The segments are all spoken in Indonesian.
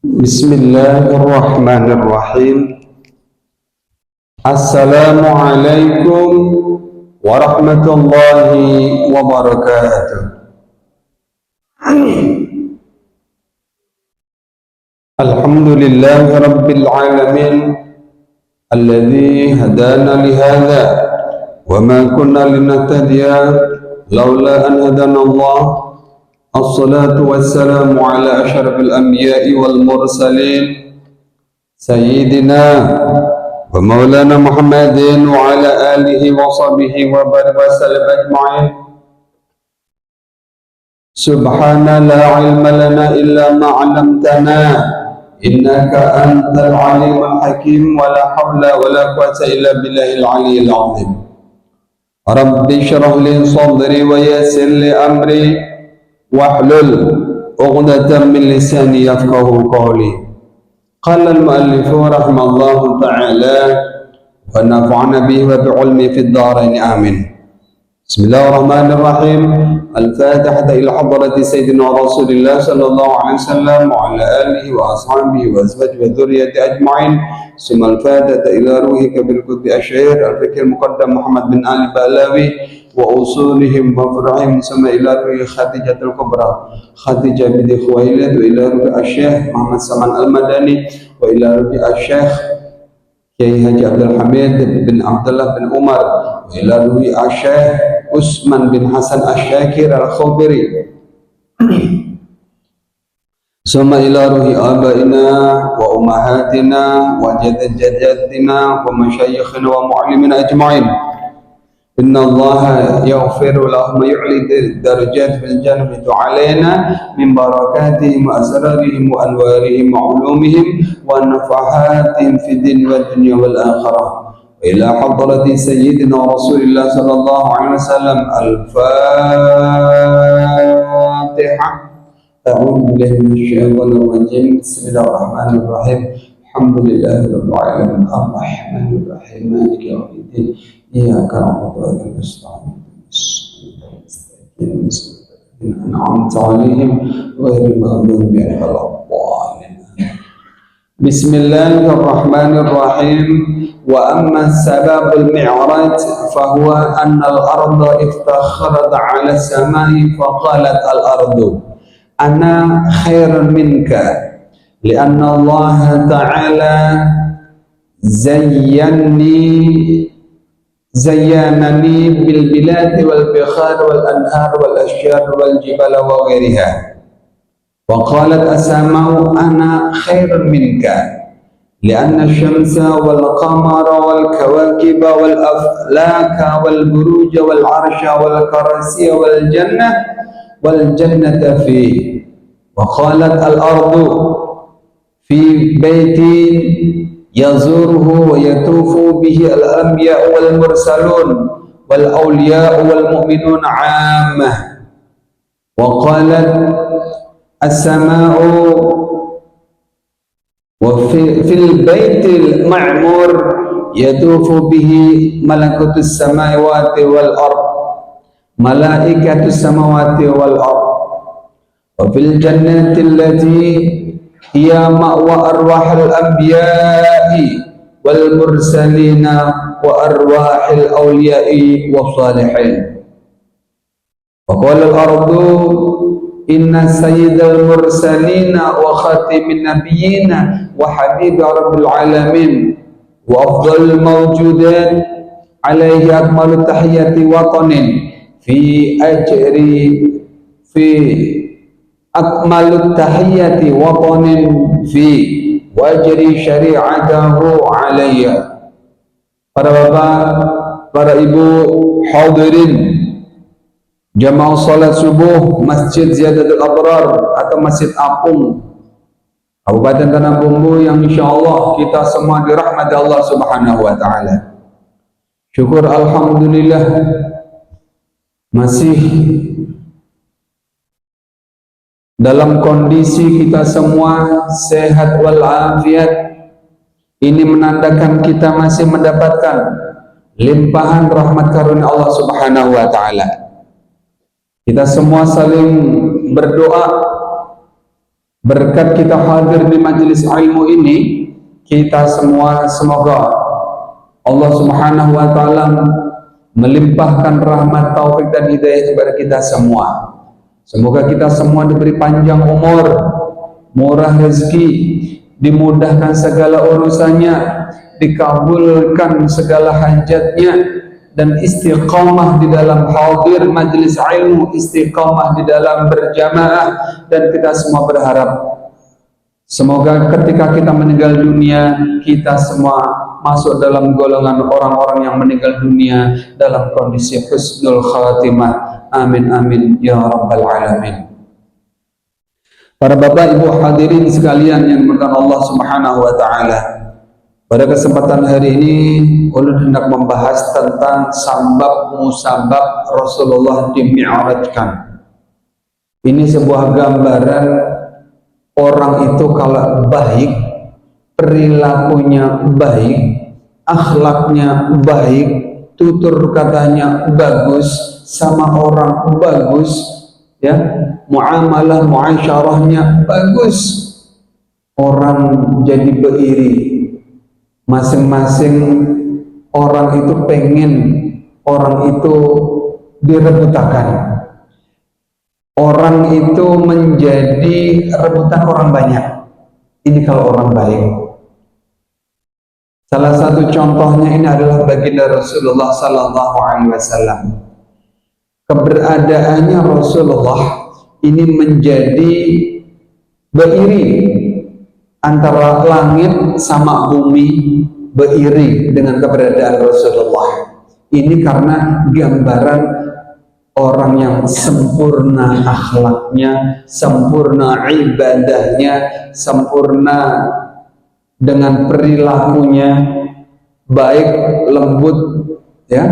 Bismillahirrahmanirrahim. Assalamualaikum warahmatullahi wabarakatuh. Alhamdulillahi rabbil alamin alladzi hadana lihadza wa ma kunna linahtadiya laula an hadana Allah. Assalatu wassalamu ala asyrafil anbiya'i wal mursalin sayyidina wa maulana Muhammadin wa ala alihi wa sahbihi wa barik wa sallam ajma'in. Subhana la ilma lana illa ma 'allamtana innaka antal alimul hakim wa la hawla wa la quwwata illa billahil aliyyil azim. Rabbi shrah li sadri wa yassir li amri wahlul 'uqdatam min lisani yafqahu qawli. Qala al-mu'allif rahimallahu ta'ala wa nafa'ana bihi wa bi'ilmi fid dharain amin. Bismillahirrahmanirrahim. Al-Fatihah ila hadrati sayyidina Rasulillah sallallahu alaihi wasallam wa ala alihi wa ashabihi wa azwajihi wa dhurriyyati ajma'in. Summa al-Fatihah ila ruhi bil qutbi asyair al-fikr muqaddam Muhammad bin Ali Balawi wa usulihim wa fur'ihim. Summa ila ruhi Khadijatul Kubra Khadijah binti Khuwailid wa ila ruhi Asy-Syaikh Muhammad Saman Al-Madani wa ila ruhi Asy-Syaikh Kiai Haji Abdul Hamid bin Abdullah bin Umar wa ila ruhi Asy-Syaikh Usman bin Hasan Asy-Syakir Al-Khubri. Summa ila ruhi abaina wa ummahatina wa jaddatina wa masyayikhina wa mu'allimina ajma'in. Inna Allah yaghfiru lahum wa yu'li darajat fil jannati alaina min barakatihim wa asrarihim wa anwarihim wa ulumihim wa nafahatihim fid din wal dunya wal akhirah. إلى حضرة سيدنا رسول الله صلى الله عليه وسلم. الفاتحة. أعوذ بالله من الشيطان الرجيم. بسم الله الرحمن الرحيم. الحمد لله رب العالمين الرحمن الرحيم مالك يوم الدين إياك نعبد وإياك نستعين أنعمت عليهم غير المغضوب عليهم ولا الضالين. بسم الله الرحمن الرحيم. وأما سبب المعراج فهو أن الأرض افتخرت على السماء فقالت الأرض أنا خير منك لأن الله تعالى زينني بالبلاد والبحار والأنهار والأشجار والجبال وغيرها. وقالت السماء أنا خير منك لأن الشمس والقمر والكواكب والأفلاك والبروج والعرش والكرسي والجنة فيه. وقالت الأرض في بيت يزوره ويطوف به الأنبياء والمرسلون والأولياء والمؤمنون عامة. وقالت السماء وفي البيت المعمور يطوف به ملكوت السماوات والأرض ملائكة السماوات والأرض. وفي الجنة التي هي مأوى أرواح الأنبياء والمرسلين وأرواح الأولياء والصالحين. وقال الأرض إن سيد المرسلين وخاتم النبيين وحبيب رب العالمين وأفضل الموجودات عليه أكمل التحية وطن في أكمل التحية وطن في وأجري شريعته علي. Para bapak, para ibu hadirin jamaah salat subuh Masjid Ziyadatul Abrar atau Masjid Apung Kabupaten Tanah Bumbu yang insyaallah kita semua dirahmati Allah Subhanahu wa taala. Syukur alhamdulillah masih dalam kondisi kita semua sehat walafiat. Ini menandakan kita masih mendapatkan limpahan rahmat karunia Allah Subhanahu wa taala. Kita semua saling berdoa Berkat kita hadir di majelis ilmu ini, kita semua semoga Allah Subhanahu wa taala melimpahkan rahmat, taufik dan hidayah kepada kita semua. Semoga kita semua diberi panjang umur, murah rezeki, dimudahkan segala urusannya, dikabulkan segala hajatnya, dan istiqamah di dalam hadir majelis ilmu, istiqamah di dalam berjamaah. Dan kita semua berharap semoga ketika kita meninggal dunia, kita semua masuk dalam golongan orang-orang yang meninggal dunia dalam kondisi husnul khatimah. Amin amin ya rabbal alamin. Para bapak ibu hadirin sekalian yang dimuliakan Allah Subhanahu wa taala, pada kesempatan hari ini ulun hendak membahas tentang sabab musabab Rasulullah dimi'rajkan. Ini sebuah gambaran orang itu kalau baik, perilakunya baik, akhlaknya baik, tutur katanya bagus, sama orang bagus, ya, muamalah muasyarahnya bagus, orang jadi beriri. Masing-masing orang itu pengen orang itu direbutakan, orang itu menjadi rebutan orang banyak. Ini kalau orang baik. Salah satu contohnya ini adalah baginda Rasulullah Sallallahu Alaihi Wasallam. Keberadaannya Rasulullah ini menjadi beriri antara langit sama bumi, beriri dengan keberadaan Rasulullah. Ini karena gambaran orang yang sempurna akhlaknya, sempurna ibadahnya, sempurna dengan perilakunya, baik, lembut, ya,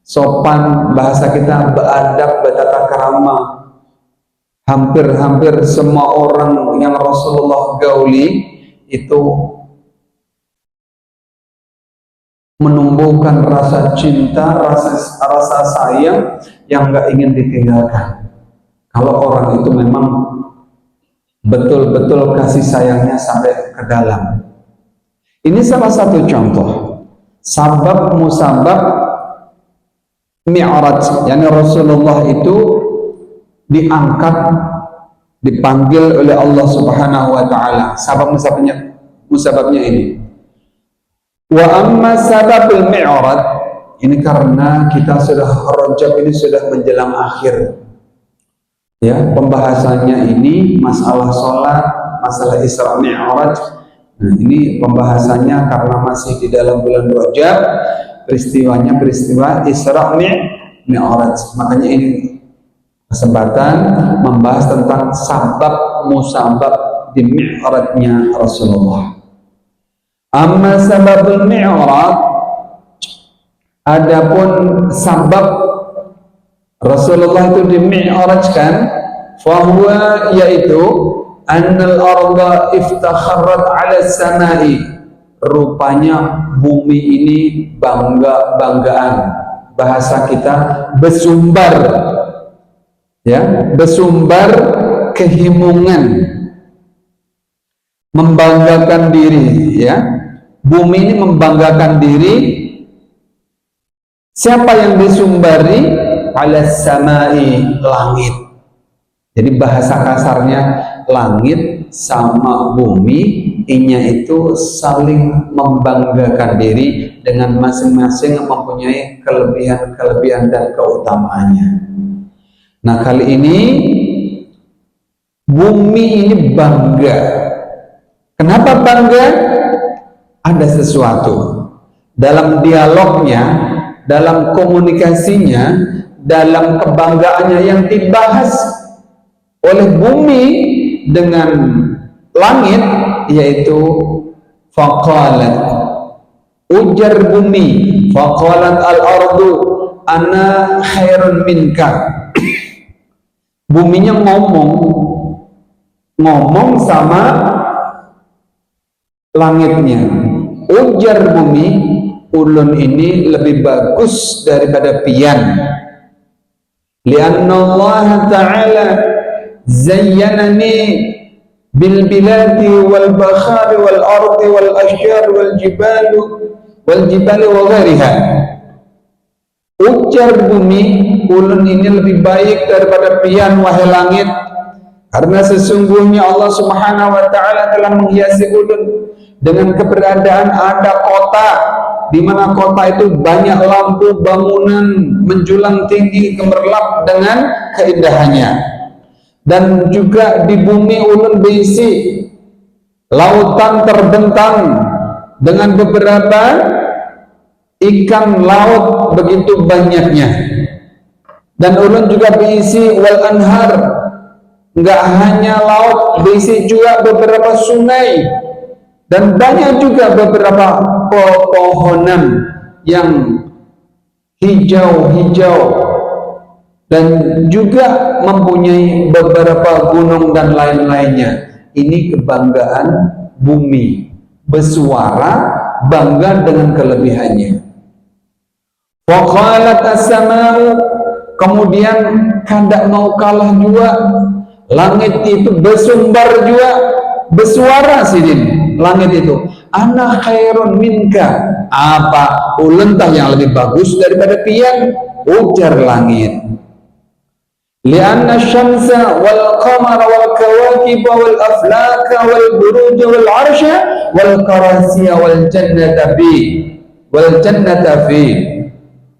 sopan, bahasa kita beradab, bertata krama. Hampir-hampir semua orang yang Rasulullah gauli itu menumbuhkan rasa cinta, rasa sayang yang nggak ingin ditinggalkan. Kalau orang itu memang betul-betul kasih sayangnya sampai ke dalam. Ini salah satu contoh sabab musabab mi'raj, yakni Rasulullah itu diangkat, dipanggil oleh Allah Subhanahu wa taala. Sabab musababnya ini. Wa amma sababul mi'raj, ini karena kita sudah Rajab ini sudah menjelang akhir. Ya, pembahasannya ini masalah sholat, masalah Isra Mi'raj. Nah, ini pembahasannya karena masih di dalam bulan Rajab, peristiwanya peristiwa Isra Mi'raj. Makanya ini kesempatan membahas tentang sabab musabab di mi'rajnya Rasulullah. Amma sababul mi'raj, adapun sabab Rasulullah itu di mi'rajkan, fahuwa, yaitu annal arda iftakharat ala samai, rupanya bumi ini banggaan, bahasa kita bersumbar, ya, bersumbar kehimungan, membanggakan diri, ya. Bumi ini membanggakan diri. Siapa yang disumbari? Ala samai, langit. Jadi bahasa kasarnya langit sama bumi, inya itu saling membanggakan diri dengan masing-masing mempunyai kelebihan dan keutamaannya. Nah, kali ini bumi ini bangga. Kenapa bangga? Ada sesuatu dalam dialognya, dalam komunikasinya, dalam kebanggaannya yang dibahas oleh bumi dengan langit, yaitu faqalat, ujar bumi, faqalat al-ardu ana khairun minka. Buminya ngomong sama langitnya, ujar bumi, ulun ini lebih bagus daripada pian. Lianna Allah Ta'ala zayyanani bil biladi wal bakhari wal ardi wal asyar wal jibali wa ghairiha. Ujar bumi, ulun ini lebih baik daripada pian wahai langit, karena sesungguhnya Allah Subhanahu wa taala telah menghiasi ulun dengan keberadaan ada kota, di mana kota itu banyak lampu bangunan menjulang tinggi gemerlap dengan keindahannya. Dan juga di bumi ulun berisi lautan terbentang dengan beberapa ikan laut begitu banyaknya. Dan ulun juga berisi wal anhar, enggak hanya laut, berisi juga beberapa sungai, dan banyak juga beberapa pepohonan yang hijau-hijau, dan juga mempunyai beberapa gunung dan lain-lainnya. Ini kebanggaan bumi, bersuara bangga dengan kelebihannya. Waqalat as-sama'u, kemudian kada mau kalah juga, langit itu bersumbar juga, bersuara sidin langit itu, ana khairun minka, apa ulun tah yang lebih bagus daripada pian, ujar langit. Lianna syamsa wal qamara wal kawakib wal aflaka wal buruj wal arsya wal karasiya wal jannata fi.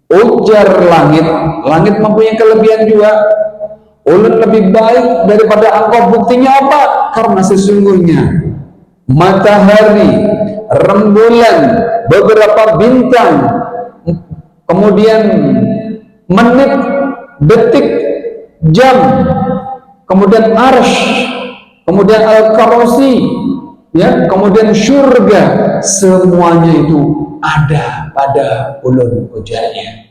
Ujar langit, langit mempunyai kelebihan juga. Ulun lebih baik daripada engkau. Buktinya apa? Karena sesungguhnya matahari, rembulan, beberapa bintang, kemudian menit, detik, jam, kemudian arsh, kemudian al-karasi, ya, kemudian syurga, semuanya itu ada pada ulun, ujarnya.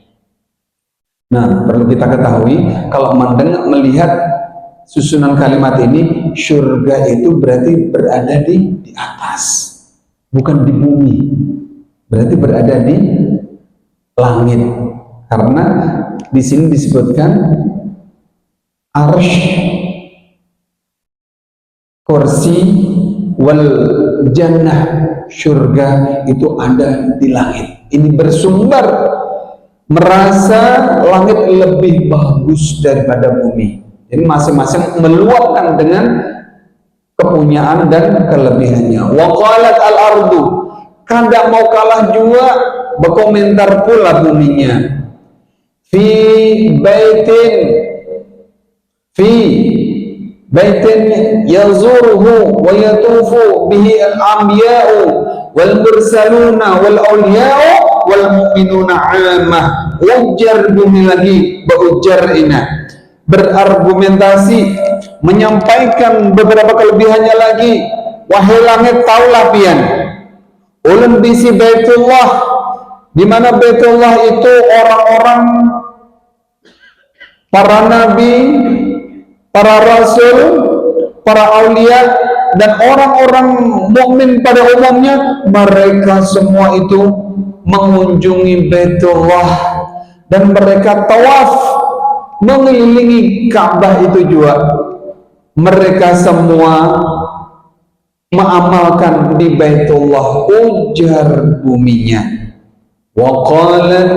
Nah, perlu kita ketahui, kalau melihat susunan kalimat ini, syurga itu berarti berada di atas, bukan di bumi, berarti berada di langit. Karena di sini disebutkan arsh, kursi, wal jannah, syurga itu ada di langit. Ini bersumber, merasa langit lebih bagus daripada bumi. Jadi masing-masing meluapkan dengan kepunyaan dan kelebihannya. Wa qalat al-ardu, kada mau kalah juga, berkomentar pula buminya. Fi baitin yazuruhu wa yatufu bihi al-anbiya'u wal mursaluna wal awliya'u wal mu'minuna 'ammah. Ujar bumi lagi, berujar ina, berargumentasi, menyampaikan beberapa kelebihannya lagi. Wahai langit, taulah pian, ulun bisi Baitullah, di mana Baitullah itu orang-orang, para nabi, para rasul, para aulia, dan orang-orang mukmin pada umumnya, mereka semua itu mengunjungi Baitullah dan mereka tawaf mengelilingi Ka'bah itu juga. Mereka semua mengamalkan di Baitullah, ujar buminya. Wa qalat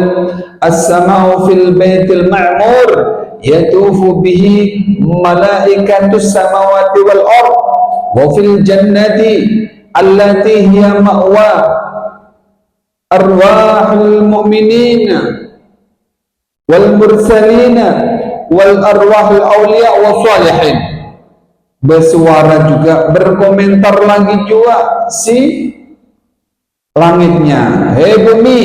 as-sama'u fil baitil ma'mur yatufu bihi malaikatus samawati wal ard wa fil jannati allati hiya ma'wa arwahul mu'minina wal mursalina wal arwahul awliya wa salihin. Bersuara juga, berkomentar lagi juga si langitnya, hei bumi,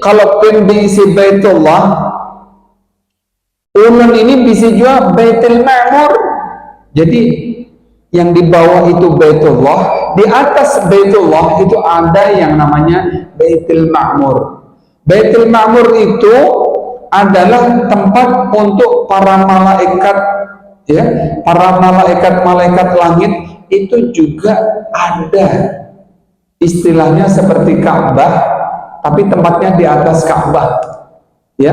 kalau pengen diisi Baitullah, ulun ini bisa juga Baitul Ma'mur. Jadi yang di bawah itu Baitullah, di atas Baitullah itu ada yang namanya Baitul Ma'mur. Baitul Ma'mur itu adalah tempat untuk para malaikat, ya, para malaikat langit itu juga ada. Istilahnya seperti Ka'bah, tapi tempatnya di atas Ka'bah, ya,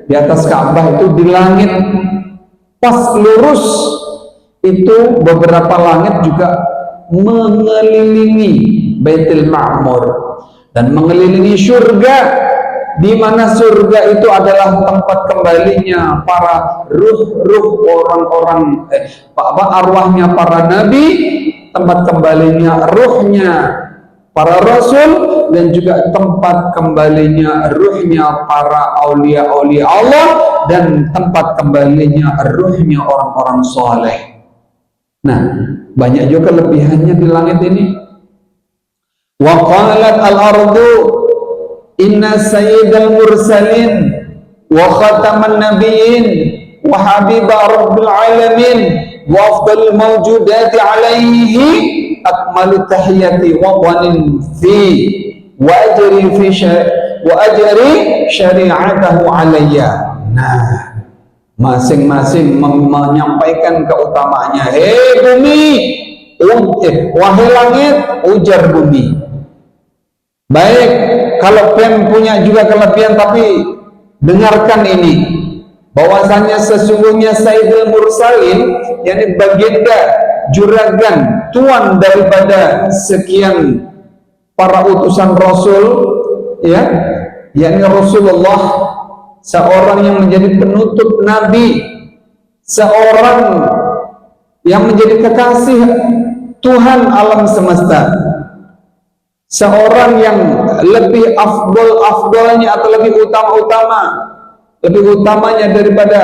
di atas Ka'bah itu di langit pas lurus itu beberapa langit juga mengelilingi Baitul Ma'mur dan mengelilingi surga, di mana surga itu adalah tempat kembalinya para ruh-ruh orang-orang arwahnya para nabi, tempat kembalinya ruhnya para rasul, dan juga tempat kembalinya ruhnya para aulia-aulia Allah, dan tempat kembalinya ruhnya orang-orang soleh. Nah, banyak juga kelebihannya di langit ini. Wa qalat al-ardu inna sayyidal mursalin wa khataman nabiyyin wa habiba rabbil alamin wa afdal mawjudati alaihi akmalu tahiyati wa qanin fi wa ajri syari'atahu alayya. Nah, masing-masing menyampaikan keutamaannya. Hei bumi, wahai langit, ujar bumi. Baik, kalau pen punya juga kelebihan, tapi dengarkan ini, bahwasanya sesungguhnya Sayyidul Mursalin, yakni baginda, juragan, tuan daripada sekian para utusan Rasul, ya, yakni Rasulullah, seorang yang menjadi penutup Nabi, seorang yang menjadi kekasih Tuhan alam semesta, seorang yang lebih afdolnya atau lebih utamanya daripada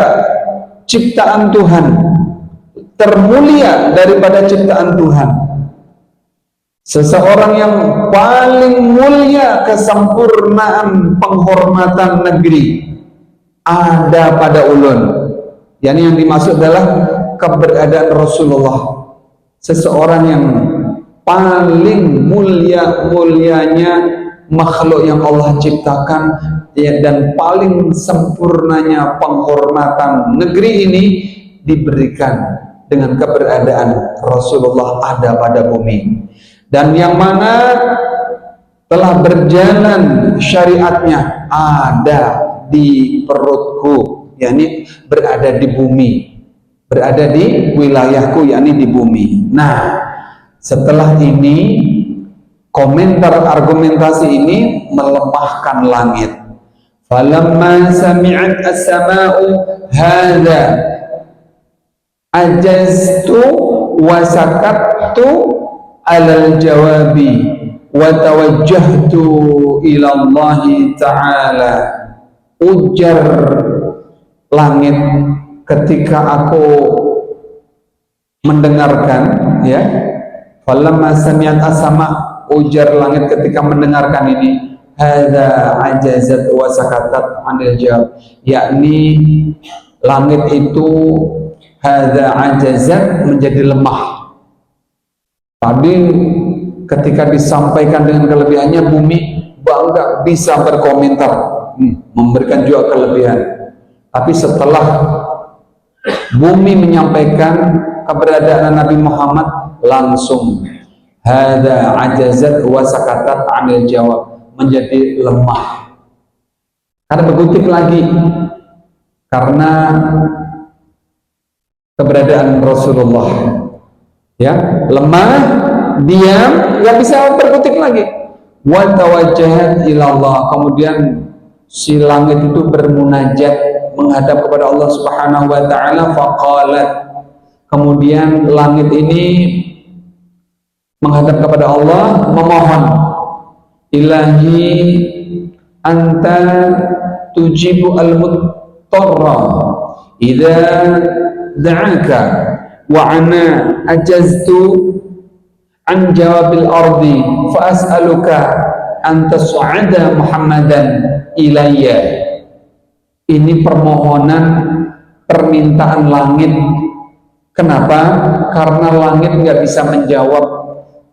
ciptaan Tuhan, termulia daripada ciptaan Tuhan, seseorang yang paling mulia kesempurnaan penghormatan negeri ada pada ulun. Yani yang dimaksud adalah keberadaan Rasulullah, seseorang yang paling mulianya makhluk yang Allah ciptakan, ya, dan paling sempurnanya penghormatan negeri ini diberikan dengan keberadaan Rasulullah ada pada bumi, dan yang mana telah berjalan syariatnya ada di perutku, yakni berada di bumi, berada di wilayahku, yakni di bumi. Nah, setelah ini komentar argumentasi ini melemahkan langit. Falamma sami'at as-sama'u hadza ajaztu wa sakattu 'alal jawabi wa tawajjahtu ila Allah ta'ala. Ujar langit ketika aku mendengarkan, ya, falamma sami'at as-sama', ujar langit ketika mendengarkan ini, hadza ajazat wa sakatat 'anil jawab, yakni langit itu hadza ajazat menjadi lemah. Tadi ketika disampaikan dengan kelebihannya, bumi bangga bisa berkomentar, memberikan juga kelebihan. Tapi setelah bumi menyampaikan keberadaan Nabi Muhammad, langsung hadza ajazat wa sakatat 'anil jawab, menjadi lemah. Karena berkutik lagi karena keberadaan Rasulullah, ya, lemah, diam, nggak bisa berkutik lagi. Wa tawajjahat ila Allah, kemudian si langit itu bermunajat menghadap kepada Allah Subhanahu wa taala. Faqalat, kemudian langit ini menghadap kepada Allah, memohon, ilahi anta tujibu al-muttarra idza da'aka wa ana ajaztu an jawabil ardi fa as'aluka an tas'ada Muhammadan ilayya. Ini permohonan, permintaan langit. Kenapa? Karena langit nggak bisa menjawab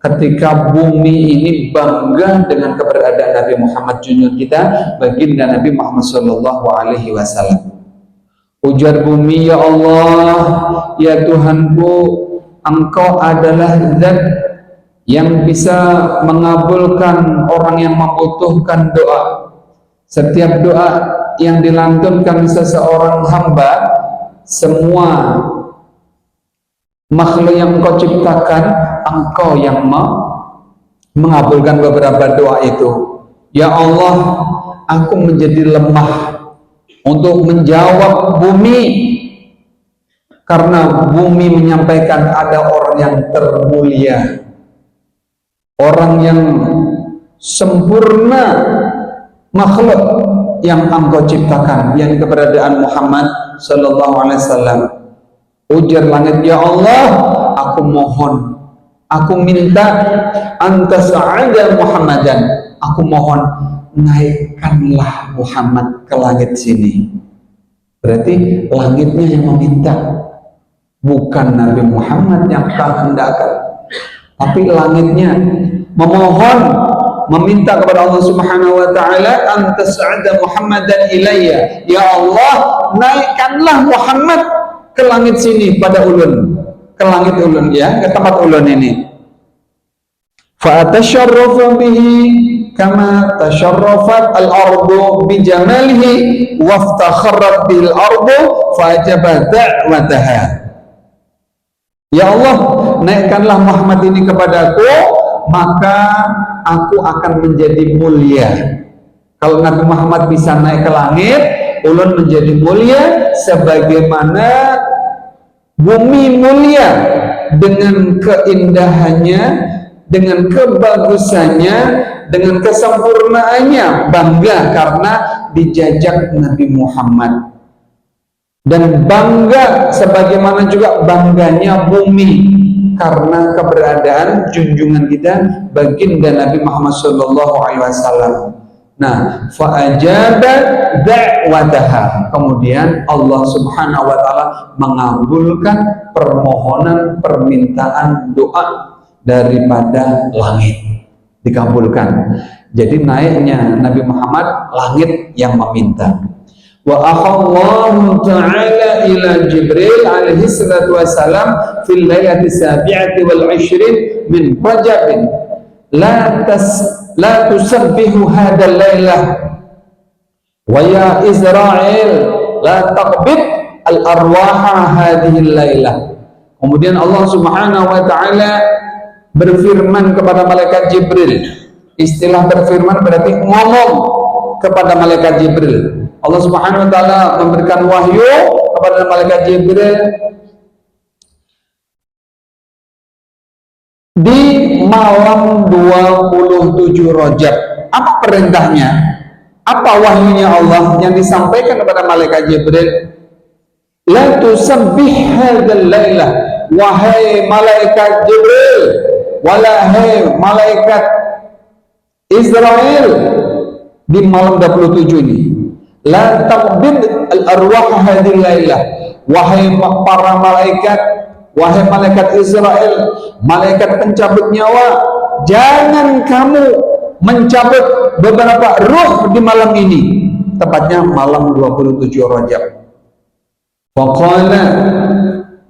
ketika bumi ini bangga dengan keberadaan Nabi Muhammad junior kita, baginda Nabi Muhammad Shallallahu Alaihi Wasallam. Ujar bumi, ya Allah, ya Tuhanku, Engkau adalah Zat yang bisa mengabulkan orang yang membutuhkan doa. Setiap doa yang dilantunkan seseorang hamba, semua makhluk yang engkau ciptakan, engkau yang mengabulkan beberapa doa itu. Ya Allah, aku menjadi lemah untuk menjawab bumi, karena bumi menyampaikan ada orang yang termulia, orang yang sempurna, makhluk yang engkau ciptakan, yang keberadaan Muhammad sallallahu alaihi wasallam. Ujar langit, ya Allah, aku mohon, aku minta antas sa'ada Muhammadan, aku mohon naikkanlah Muhammad ke langit sini. Berarti langitnya yang meminta, bukan Nabi Muhammad yang kehendakkan, tapi langitnya memohon, meminta kepada Allah Subhanahu wa taala, antas sa'ada Muhammadan ilayya, ya Allah, naikkanlah Muhammad ke langit sini pada ulun, ke langit ulun, ya, ke tempat ulun ini. Fa atasharrafu bihi kama tasharrafat al-ardu bi jamalihi waftakharat bil ardu fa ajaba da'wataha. Ya Allah, naikkanlah Muhammad ini kepadaku, maka aku akan menjadi mulia. Kalau Nabi Muhammad bisa naik ke langit, ulun menjadi mulia sebagaimana bumi mulia dengan keindahannya, dengan kebagusannya, dengan kesempurnaannya, bangga karena dijajak Nabi Muhammad, dan bangga sebagaimana juga bangganya bumi karena keberadaan junjungan kita baginda Nabi Muhammad sallallahu alaihi wasallam. Nah, fa'ajaba da'wataha, kemudian Allah Subhanahu wa taala mengabulkan permohonan, permintaan, doa daripada langit, dikabulkan. Jadi naiknya Nabi Muhammad, langit yang meminta. Wa ahallahu ta'ala ila Jibril alaihi salatu wassalam fil lailati sabi'ati wal 20 min Rajab, la tusabbihu hadal laylah wa ya Israel la taqbid al arwaha hadhihi laylah. Kemudian Allah Subhanahu wa taala berfirman kepada malaikat Jibril. Istilah berfirman berarti ngomong kepada malaikat Jibril. Allah Subhanahu wa taala memberikan wahyu kepada malaikat Jibril di malam 27 Rajab. Apa perintahnya? Apa wahyunya Allah yang disampaikan kepada malaikat Jibril? La tusabbih hadzal lailah, wahai malaikat Jibril, wahai malaikat Israel, di malam 27 ini. La taqbid al arwah hadzal lailah, wahai para malaikat, wahai malaikat Israel, malaikat pencabut nyawa, jangan kamu mencabut beberapa ruh di malam ini, tepatnya malam 27 Rajab. Faqala,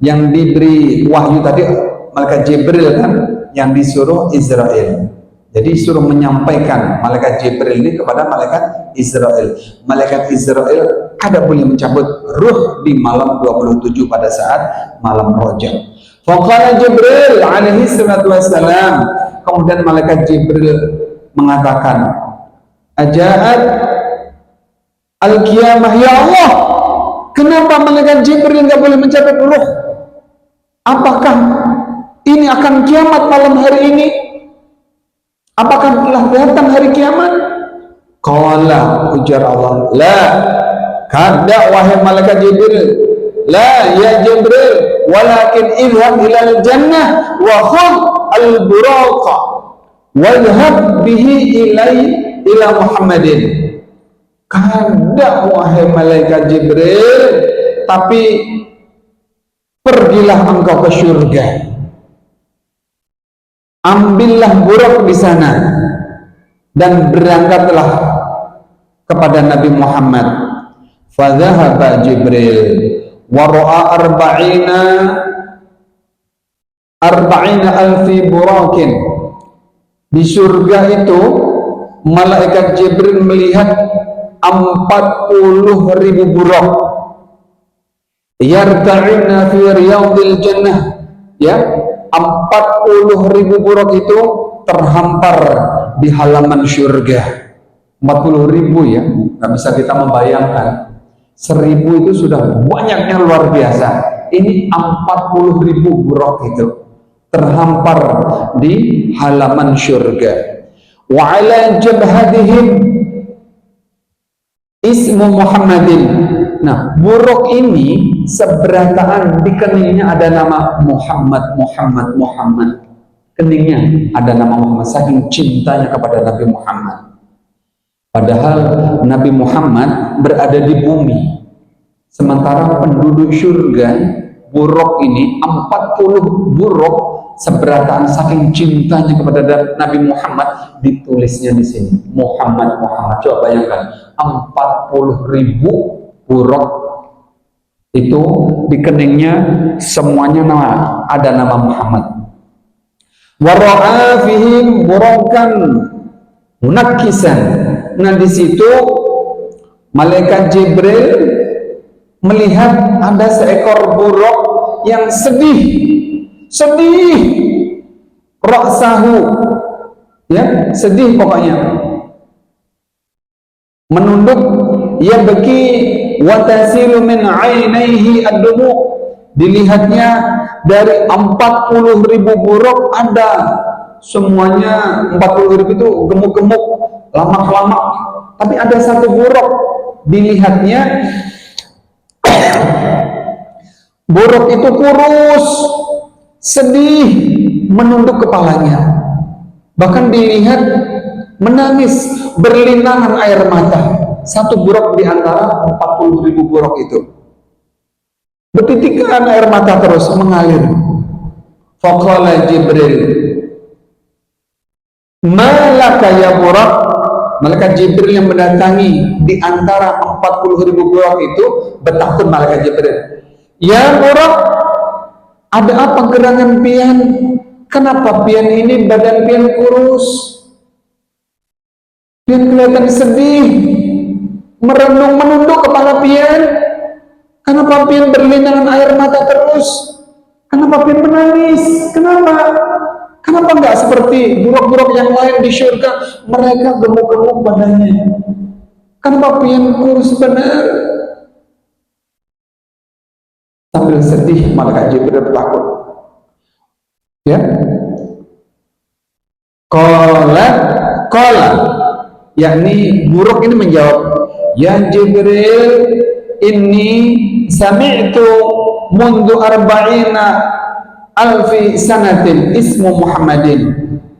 yang diberi wahyu tadi malaikat Jibril kan, yang disuruh Israel. Jadi suruh menyampaikan malaikat Jibril ini kepada malaikat Israel. Malaikat Israel kada boleh mencabut ruh di malam 27 pada saat malam Rajab. Faqala Jibril alaihi salatu wassalam, kemudian malaikat Jibril mengatakan, ajaat al-qiyamah, ya Allah, kenapa malaikat Jibril nggak boleh mencabut ruh? Apakah ini akan kiamat malam hari ini? Apakah telah datang hari kiamat? Qala, ujar Allah, la, kada wahai malaikat Jibril, la ya Jibril, walakin idhab ilal jannah wa khudh al-buraqa wadhhab bihi ila Muhammadin. Kada wahai malaikat Jibril, tapi pergilah engkau ke surga, ambillah buruk di sana dan berangkatlah kepada Nabi Muhammad. Fadhahaba Jibril wa ra'a arba'ina alfi burakin. Di surga itu malaikat Jibril melihat 40.000 buruk, yarta'ina fi riyadil jannah, ya 40.000 buruk itu terhampar di halaman surga. 40.000 ya, nggak bisa kita membayangkan. 1.000 itu sudah banyaknya luar biasa. Ini 40.000 buruk itu terhampar di halaman surga. Wa ala jabhatihim ismu Muhammadin. Nah, buruk ini seberataan di keningnya ada nama Muhammad. Keningnya ada nama Muhammad, saking cintanya kepada Nabi Muhammad. Padahal Nabi Muhammad berada di bumi, sementara penduduk surga buruk ini 40 buruk seberataan saking cintanya kepada Nabi Muhammad, ditulisnya di sini Muhammad. Coba bayangkan 40.000 buruk itu di keningnya semuanya ada nama Muhammad. Wara'a fihim burakan munakkisan. Nah, di situ malaikat Jibril melihat ada seekor buruk yang sedih, ra'sahu, ya, sedih pokoknya, menunduk, ya beki wa tasilu min 'ainaihi ad-dumu. Dilihatnya dari 40.000 buruk ada semuanya 40.000 itu gemuk-gemuk, lamak-lamak, tapi ada satu buruk dilihatnya buruk itu kurus, sedih, menunduk kepalanya, bahkan dilihat menangis, berlinangan air mata. Satu buruk di antara 40.000 buruk itu, bertitikan air mata terus mengalir. Faqala Jibril, malaka ya buruk. Malaikat Jibril yang mendatangi di antara 40.000 buruk itu bertakun malaikat Jibril, ya buruk, ada apa gerangan pian? Kenapa pian ini badan pian kurus? Pian kelihatan sedih, merenung, menunduk kepala pian. Kenapa pian berlinangan air mata terus? Kenapa pian menangis? Kenapa enggak seperti buruk-buruk yang lain di surga, mereka gemuk-gemuk badannya? Kenapa pian kurus benar? Sambil sedih malaikat Jibril bertakun, ya. Qala, yakni buruk ini menjawab, ya Jibril, inni sami'tu mundu arba'ina alfi sanatin ismu Muhammadin.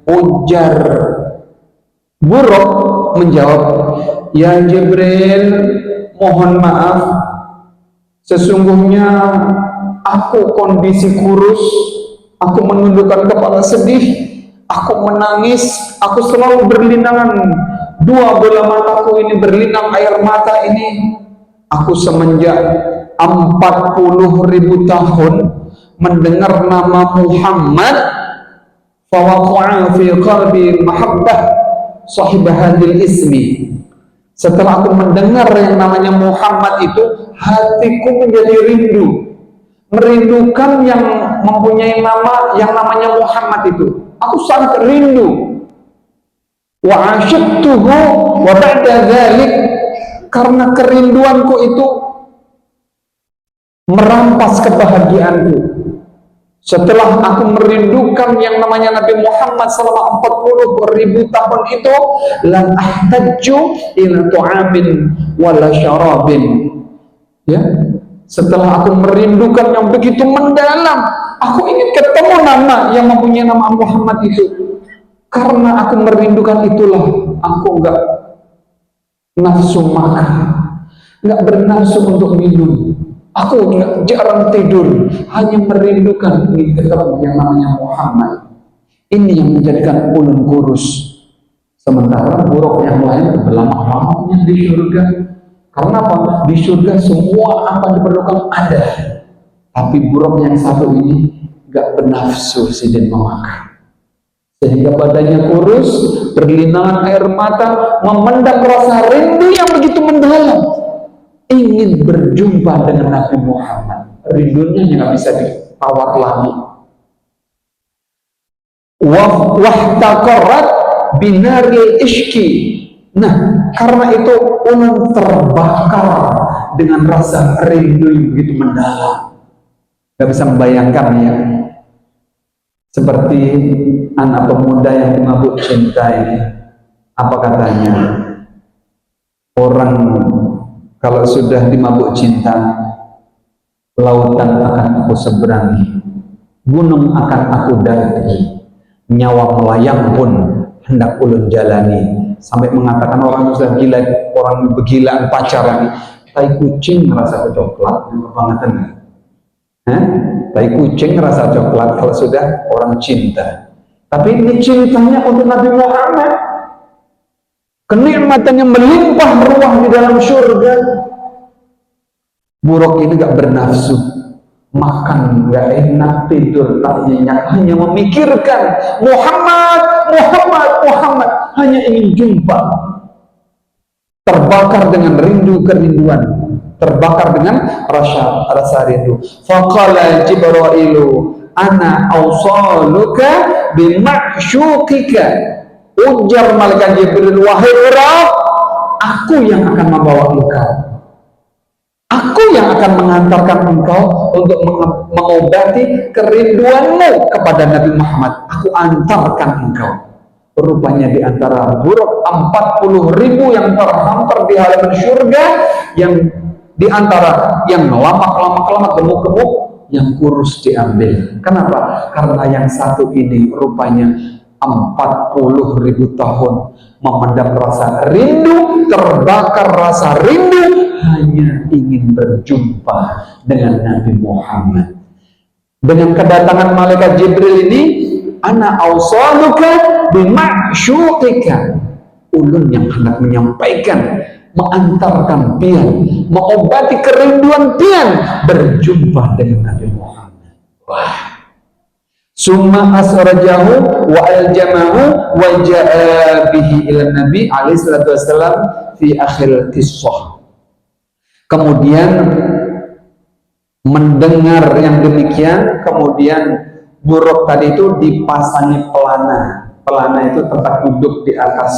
Ujar buruk menjawab, ya Jibril, mohon maaf, sesungguhnya aku kondisi kurus, aku menundukkan kepala sedih, aku menangis, aku selalu berlinangan, dua bola mataku ini berlinang air mata ini. Aku semenjak 40.000 tahun mendengar nama Muhammad, fawaqa'a fi qalbi mahabbah sahib hadil ismi. Setelah aku mendengar yang namanya Muhammad itu, hatiku menjadi rindu, merindukan yang mempunyai nama yang namanya Muhammad itu. Aku sangat rindu. Wa asyaqtuhu wa ba'da dzalik, karena kerinduanku itu merampas kebahagiaanku. Setelah aku merindukan yang namanya Nabi Muhammad selama 40.000 tahun itu, lan ahtajju ila tu'amin wala syarabin. Ya, setelah aku merindukan yang begitu mendalam, aku ingin ketemu nama yang mempunyai nama Muhammad itu. Karena aku merindukan itulah, aku enggak nafsu makan, enggak bernafsu untuk minum. Aku jarang tidur, hanya merindukan ingin ketemu yang namanya Muhammad. Ini yang menjadikan ulun kurus. Sementara buruk yang lain berlama-lamanya di surga. Karena apa? Di surga semua apa yang diperlukan ada. Tapi buruk yang satu ini gak bernafsu sidin memakan. Sehingga badannya kurus, berlinangan air mata, memendam rasa rindu yang begitu mendalam. Ingin berjumpa dengan Nabi Muhammad, rindunya nggak bisa ditawar lagi. wahtaqarrat binaril ishki. Nah, karena itu ulun terbakar dengan rasa rindu yang begitu mendalam. Gak bisa membayangkan ya, seperti anak pemuda yang dimabuk cinta ini. Apa katanya? Orang kalau sudah dimabuk cinta, lautan akan aku seberangi, gunung akan aku daki, nyawa melayang pun hendak ulun jalani. Sampai mengatakan orang sudah gila, orang begilaan pacaran, tai kucing ngerasa coklat, kebangetan. Tai kucing ngerasa coklat kalau sudah orang cinta. Tapi ini cintanya untuk Nabi Muhammad. Kenikmatan yang melimpah ruah di dalam surga. Buruk ini gak bernafsu, makan gak enak, tidur tak nyenyak, hanya memikirkan Muhammad, Muhammad, Muhammad, hanya ingin jumpa. Terbakar dengan rindu kerinduan, terbakar dengan rasa rindu. Faqala Jibrailu ana awsaluka bima'syuqika. Ujar malaikat Jibril, wahai Rabb, aku yang akan membawa engkau, aku yang akan mengantarkan engkau untuk mengobati kerinduanmu kepada Nabi Muhammad. Aku antarkan engkau. Rupanya di antara buruk 40.000 yang terhampar di halaman surga, yang di antara yang lama-lama gemuk-gemuk, yang kurus diambil. Kenapa? Karena yang satu ini rupanya 40.000 tahun memendam rasa rindu, terbakar rasa rindu, hanya ingin berjumpa dengan Nabi Muhammad. Dengan kedatangan malaikat Jibril ini, ana awsaluka bima'syuqika, ulun yang hendak menyampaikan, mengantarkan pian, mengobati kerinduan pian, berjumpa dengan Nabi Muhammad. Wah. Summa asrajahu wa aljamahu wa ja'a bihi ila Nabi alaihi salatu wassalam fi akhir qissah. Kemudian mendengar yang demikian, kemudian buruk tadi itu dipasangi pelana. Pelana itu tempat duduk di atas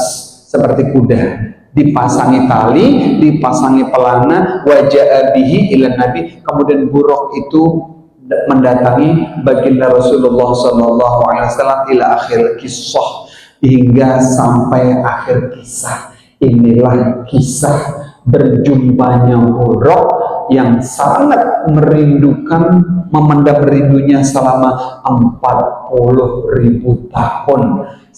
seperti kuda. Dipasangi tali, dipasangi pelana, wa ja'a bihi ila Nabi. Kemudian buruk itu mendatangi baginda Rasulullah SAW ila akhir kisah, hingga sampai akhir kisah. Inilah kisah berjumpanya buruk yang sangat merindukan, memendam rindunya selama 40.000 tahun.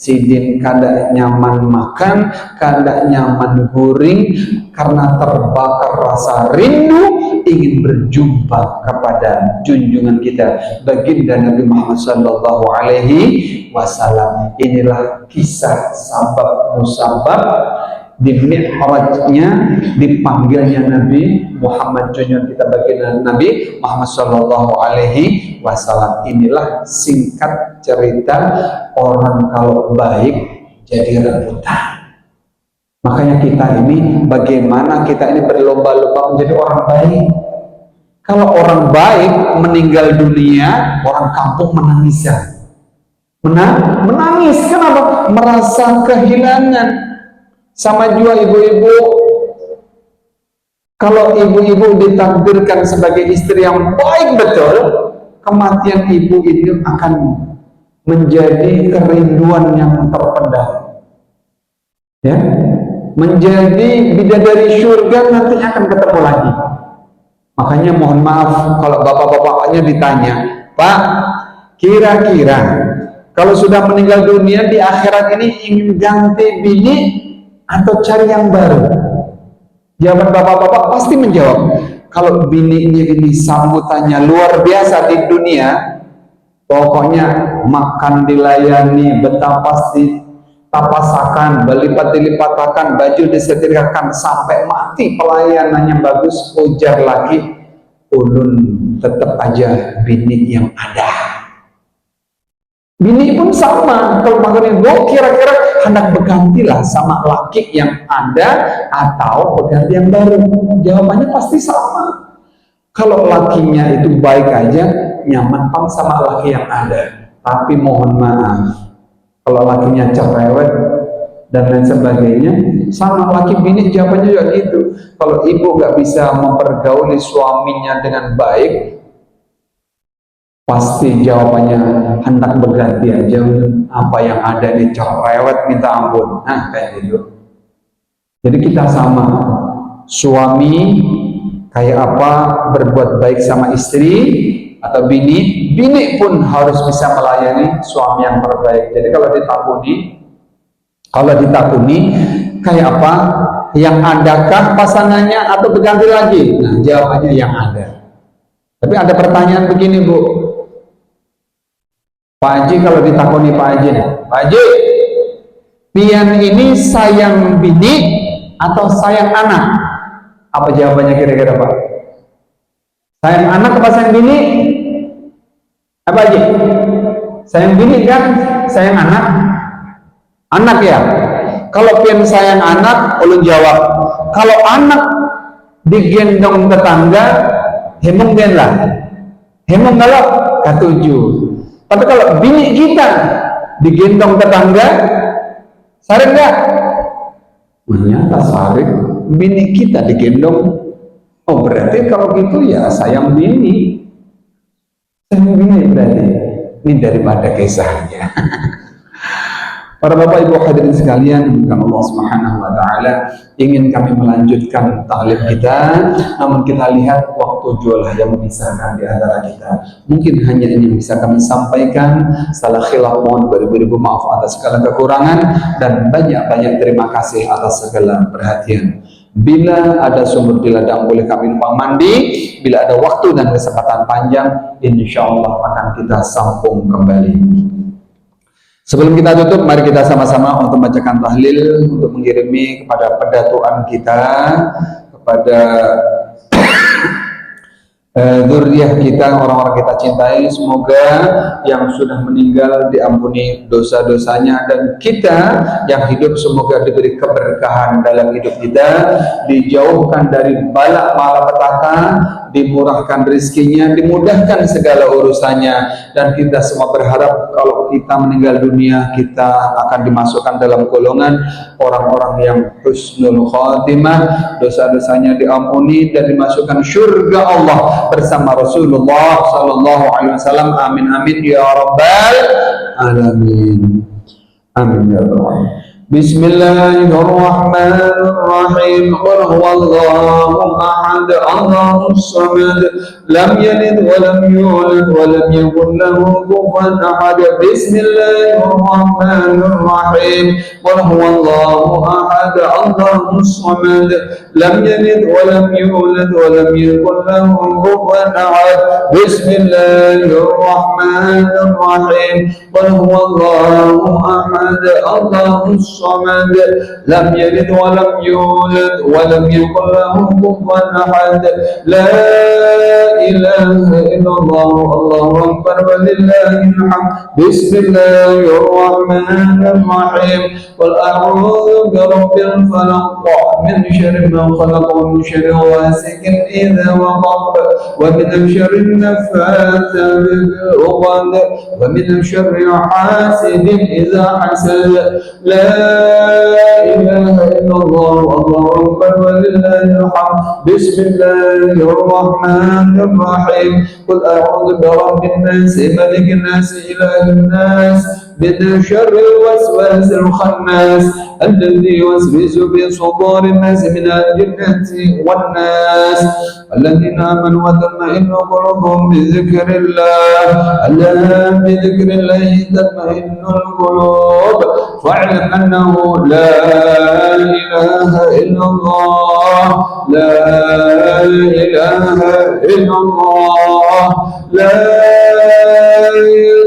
Sidin kada nyaman makan, kada nyaman guring, karena terbakar rasa rindu ingin berjumpa kepada junjungan kita baginda Nabi Muhammad sallallahu alaihi wasallam. Inilah kisah sabab musabab di mi'rajnya, dipanggilnya Nabi Muhammad, junjungan kita baginda Nabi Muhammad sallallahu alaihi wasallam. Inilah singkat cerita orang kalau baik jadi rebutan. Makanya kita ini, bagaimana kita ini berlomba-lomba menjadi orang baik. Kalau orang baik meninggal dunia, orang kampung menangis ya. Menangis, kenapa? Merasa kehilangan. Sama juga ibu-ibu, kalau ibu-ibu ditakdirkan sebagai istri yang baik betul, kematian ibu ini akan menjadi kerinduan yang terpendam. Ya, menjadi bidadari surga, nanti akan ketemu lagi. Makanya mohon maaf kalau bapak-bapaknya ditanya, Pak, kira-kira kalau sudah meninggal dunia di akhirat ini ingin ganti bini atau cari yang baru? Jawaban bapak-bapak pasti menjawab, kalau bininya ini sambutannya luar biasa di dunia, pokoknya makan dilayani, betapa tapasakan, berlipat-dilipatakan, baju disetrikakan sampai mati, pelayanannya bagus, ujar lagi, ulun tetap aja bini yang ada. Bini pun sama, kalau makanya kira-kira hendak bergantilah sama laki yang ada atau berganti yang baru. Jawabannya pasti sama. Kalau lakinya itu baik aja, nyaman pang sama laki yang ada. Tapi mohon maaf, Kalau lakinya cerewet dan lain sebagainya, sama laki bini jawabannya juga gitu. Kalau ibu nggak bisa mempergauli suaminya dengan baik, pasti jawabannya hendak berganti aja. Apa yang ada di cerewet minta ampun. Nah, kayak gitu. Jadi kita sama, suami kayak apa berbuat baik sama istri atau bini pun harus bisa melayani suami yang terbaik. Jadi kalau ditakuni kayak apa, yang adakah pasangannya atau berganti lagi? Nah, jawabannya yang ada. Tapi ada pertanyaan begini, Bu. Pak Haji, kalau ditakuni Pak Haji, Pak Haji, pian ini sayang bini atau sayang anak? Apa jawabannya kira-kira, Pak? Sayang anak apa sayang bini? Apa Haji? Sayang bini kan? Sayang anak? Anak ya? Kalau pian sayang anak, ulun jawab. Kalau anak digendong tetangga, hemong den lah. Hemong kalau katuju. Tapi kalau bini kita digendong tetangga, sareng nggak? Ternyata sareng. Bini kita digendong. Oh, berarti kalau gitu ya sayang bini. Sayang bini berarti. Ini daripada kisahnya. Para bapak ibu hadirin sekalian, bukan Allah Subhanahu wa taala ingin kami melanjutkan ta'lim kita, namun kita lihat waktu jualah yang memisahkan di antara kita. Mungkin hanya ini yang bisa kami sampaikan. Salah khilaf mohon beribu-ribu maaf atas segala kekurangan, dan banyak-banyak terima kasih atas segala perhatian. Bila ada sumur di ladang boleh kami numpang mandi. Bila ada waktu dan kesempatan panjang, insya Allah akan kita sambung kembali. Sebelum kita tutup, mari kita sama-sama untuk membacakan tahlil, untuk mengirimi kepada pendatuan kita, kepada dzurriyyah kita, orang-orang kita cintai. Semoga yang sudah meninggal diampuni dosa-dosanya, dan kita yang hidup semoga diberi keberkahan dalam hidup kita, dijauhkan dari bala malapetaka, dimurahkan rezekinya, dimudahkan segala urusannya. Dan kita semua berharap kalau kita meninggal dunia, kita akan dimasukkan dalam golongan orang-orang yang husnul khatimah, dosa-dosanya diampuni dan dimasukkan surga Allah bersama Rasulullah sallallahu alaihi wasallam. Amin amin ya rabbal alamin. Amin ya rabbal. Bismillahirrahmanirrahim. Qul huwallahu ahad, Allahus samad, lam yalid wa lam yulad wa lam yakul lahu kufuwan ahad. Bismillahirrahmanirrahim. Qul huwallahu ahad, Allahus samad, lam yalid wa lam yulad wa lam yakul lahu kufuwan ahad. Bismillahirrahmanirrahim. Qul huwallahu ahad, Allahus الصمد لم يلد ولم يولد ولم يكن له كفوا أحد. لا إله إلا الله، الله أكبر ولله الحمد. بسم الله الرحمن الرحيم. قل أعوذ برب الفلق من شر ما خلق ومن شر غاسق إذا وقب ومن شر النفاثات في العقد ومن شر حاسد إذا حسد. لا إله إلا الله، الله أكبر ولله الحمد. بسم الله الرحمن الرحيم. قل أعوذ برب الناس ملك الناس إله الناس من شر الوسواس الخناس الذي يوسوس في صدور الناس من الجنة والناس. الذين آمنوا وتطمئن قلوبهم بذكر الله، ألا بذكر الله تطمئن القلوب. فاعلم أنه لا إله إلا الله، لا إله إلا الله، لا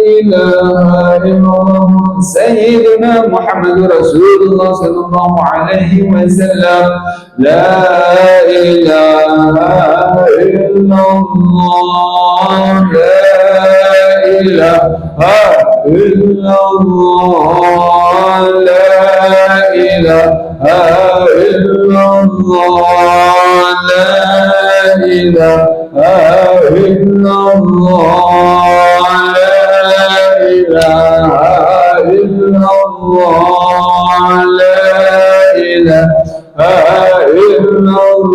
إله إلا الله. سيدنا محمد رسول الله صلى الله عليه وسلم. لا إله إلا الله، لا إله إلا الله، لا إله إلا الله، لا إله إلا الله، لا إله إلا الله.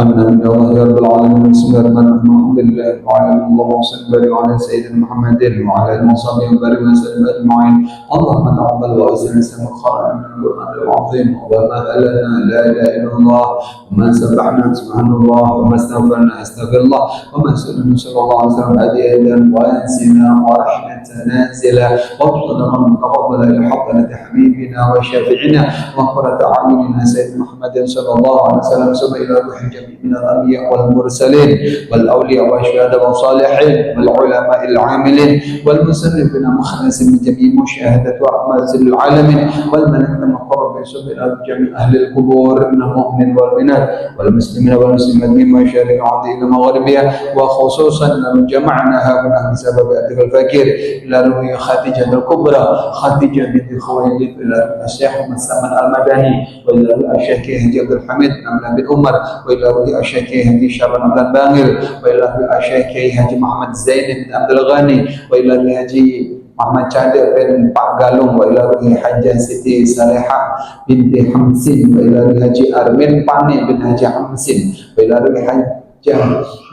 آمين يا الله يا رب العالمين. بسم الله الرحمن الرحيم. الحمد لله وعلى اللهم صل وبارك على سيدنا محمد وعلى آله وصحبه وبارك وسلم أجمعين. اللهم تقبل وأسلم سمك خيرا من القرآن العظيم وما ألنا لا إله إلا الله وما سبحنا سبحان الله وما استغفرنا أستغفر الله وما سلم صلى الله عليه وسلم أديانا وأنسنا ورحمة نازلا وابطنا من تقبل إلى حضرة حبيبنا وشافعنا وقرة أعيننا سيدنا محمد صلى الله عليه وسلم ثم إلى روح الجميع من الأنبياء والمرسلين والأولياء والشهداء والصالحين والعلماء العاملين والمسلمين مخلص من جميع مشاهدة ورحمة العالمين والملائكة المقربين ثم إلى جميع أهل القبور من المؤمنين والمؤمنات والمسلمين والمسلمات من مشارق الأرض إلى مغربها وخصوصا من جمعنا هؤلاء بسبب أهل الفقير إلى روح خديجة الكبرى خديجة بنت خويلد إلى الشيخ مسلم المدني وإلى الشيخ عبد الحميد بن عبد الأمر وإلى روح الشيخ هدي شابان عبد الباغر وإلى روح الشيخ حاجي محمد زين بن عبد الغني وإلى روح حاجي محمد Cadir bin Pak Galung wa ila ruhi Hajjah Siti Salihah binti Hamsin wa ila ruhi Haji Armin Pani bin Haji Hamsin wa ila ruhi Hajjah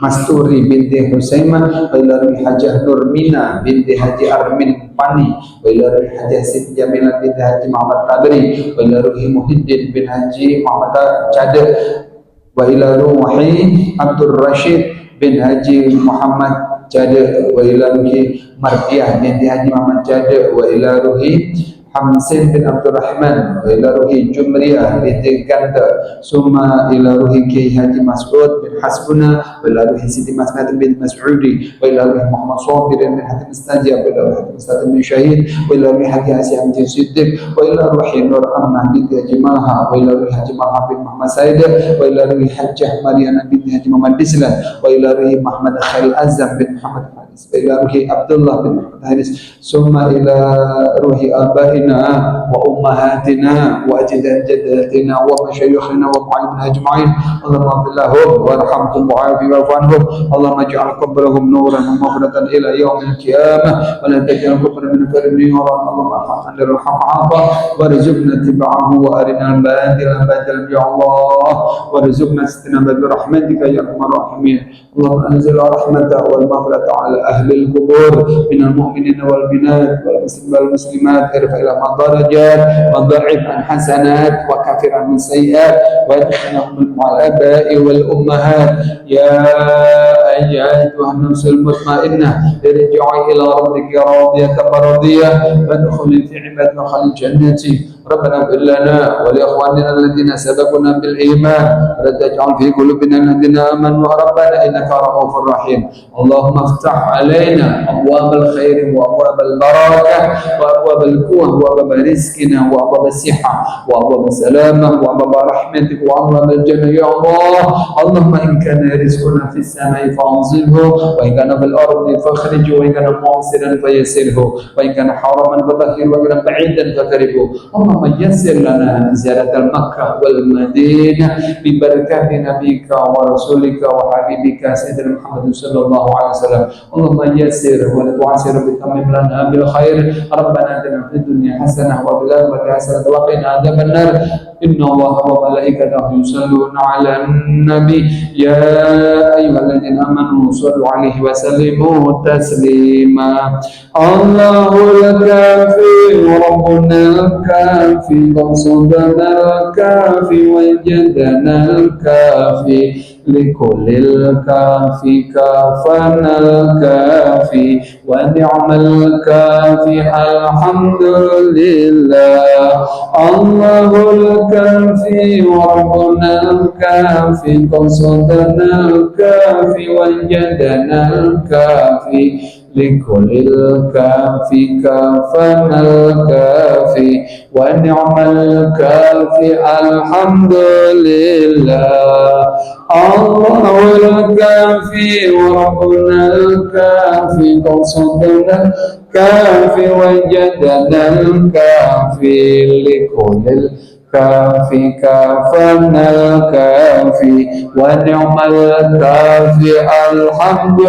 Masturi binti Husaimah wa ila ruhi Hajjah Nurmina binti Haji Armin Pani wa ila ruhi Hajjah Siti Jamilah binti Haji Muhammad Tabri wa ila ruhi Muhyiddin bin Haji Muhammad Cadir wa ila ruhi Abdul Rashid bin Haji Muhammad Jade wa ila ruhi Mardiah binti Haji Muhammad Jade wa ila ruhi Hamsin bin Abdurrahman wa ila ruhi Jumriyah binti Ganda summa ila ruhi Kiai Haji Mas'ud bin Hasbuna wa ila ruhi Siti Mas'ud bin Mas'udi wa ila ruhi Muhammad Sabir bin Hatim Istajab wa ila ruhi Hatim Istajab bin Syahid wa ila ruhi Haji Asyam bin Siddiq wa ila ruhi Nur Amnah binti Haji Malha wa ila ruhi Haji Malha bin Muhammad Said wa ila ruhi Hajjah Mariana binti Haji Muhammad Dislan wa ila ruhi Muhammad Khalil Azam bin Muhammad Haris wa ila ruhi Abdullah bin Muhammad Haris summa ila ruhi abaina وأمهاتنا وأجدادنا ومشايخنا ومعلمنا أجمعين اللهم اغفر لهم وارحمهم وعافهم واعف عنهم اللهم اجعل قبرهم نورا ومغفرة إلى يوم القيامة ولا تجعل قبر من فرد نورا اللهم ارحمنا للرحم عطا وارزقنا اتباعه وأرنا الباطل باطلا يا الله وارزقنا استنابة برحمتك يا أرحم الراحمين اللهم أنزل رحمة والمغفرة على أهل القبور من المؤمنين والبنات والمسلمين والمسلمات ارفع إلى درجات وضعف عن حسنات وكفر عن سيئات وادخلهم مع الآباء والأمهات يا أيها النفس المطمئنة ارجعي إلى ربك راضية مرضية وادخلي في عباد دخل الجنة ربنا اغفر لنا ولإخواننا الذين سبقونا بالإيمان ولا تجعل في قلوبنا الذين آمنوا ربنا إنك رؤوف رحيم اللهم افتح علينا أبواب الخير وأبواب البركة وأبواب القوة وأبواب رزقنا وأبواب الصحة وأبواب السلامة وأبواب رحمتك وأبواب الجنة يا الله اللهم إن كان رزقنا في السماء فأنزله وإن كان في الأرض فاخرجه وإن كان معسرا فيسره وإن كان حراما فطهره وإن كان بعيدا فقربه اللهم يسر لنا زيارة مكة والمدينة ببركات نبيك ورسولك وحبيبك سيدنا محمد صلى الله عليه وسلم اللهم يسر ولا تعسر بتمم لنا بالخير ربنا آتنا في الدنيا حسنة وفي الآخرة حسنة وقنا عذاب النار إن الله وملائكته يصلون على النبي يا أيها الذين آمنوا صلوا عليه وسلموا تسليما الله الكافي وربنا الكافي وصدنا الكافي وجدنا الكافي لكل الكافي كافنا الكافي ونعم الكافي الحمد لله الله الكافي وربنا الكافي قصدنا الكافي وجدنا الكافي لكل الكافي كافنا الكافي ونعم الكافي الحمد لله الله الكافي وربنا الكافي قصدنا الكافي وجدنا الكافي لكل الكافي كافنا الكافي ونعم الكافي الحمد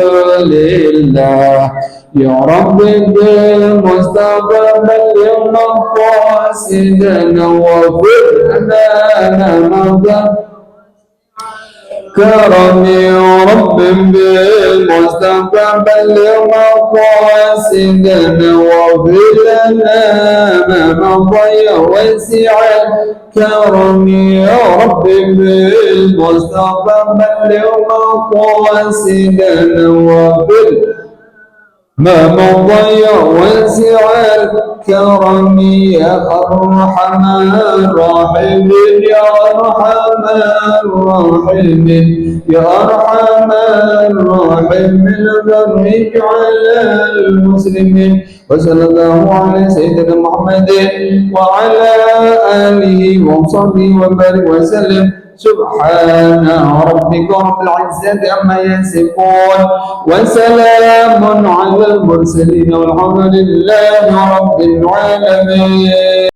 لله يا رب بالمصطفى بلغ مقاصدنا وفرنا رمضان كرم رب بالمصطفى بلغ مقاصدنا واغفر لنا ما مضى واسع كرم رب بالمصطفى بلغ مقاصدنا واغفر ما مضى واسع الكرم يا أرحم الراحمين يا أرحم الراحمين يا أرحم الراحمين فرج على المسلمين وصلى الله على سيدنا محمد وعلى آله وصحبه وبارك وسلم سبحان ربك رب العزة عما يصفون وسلام على المرسلين والحمد لله رب العالمين.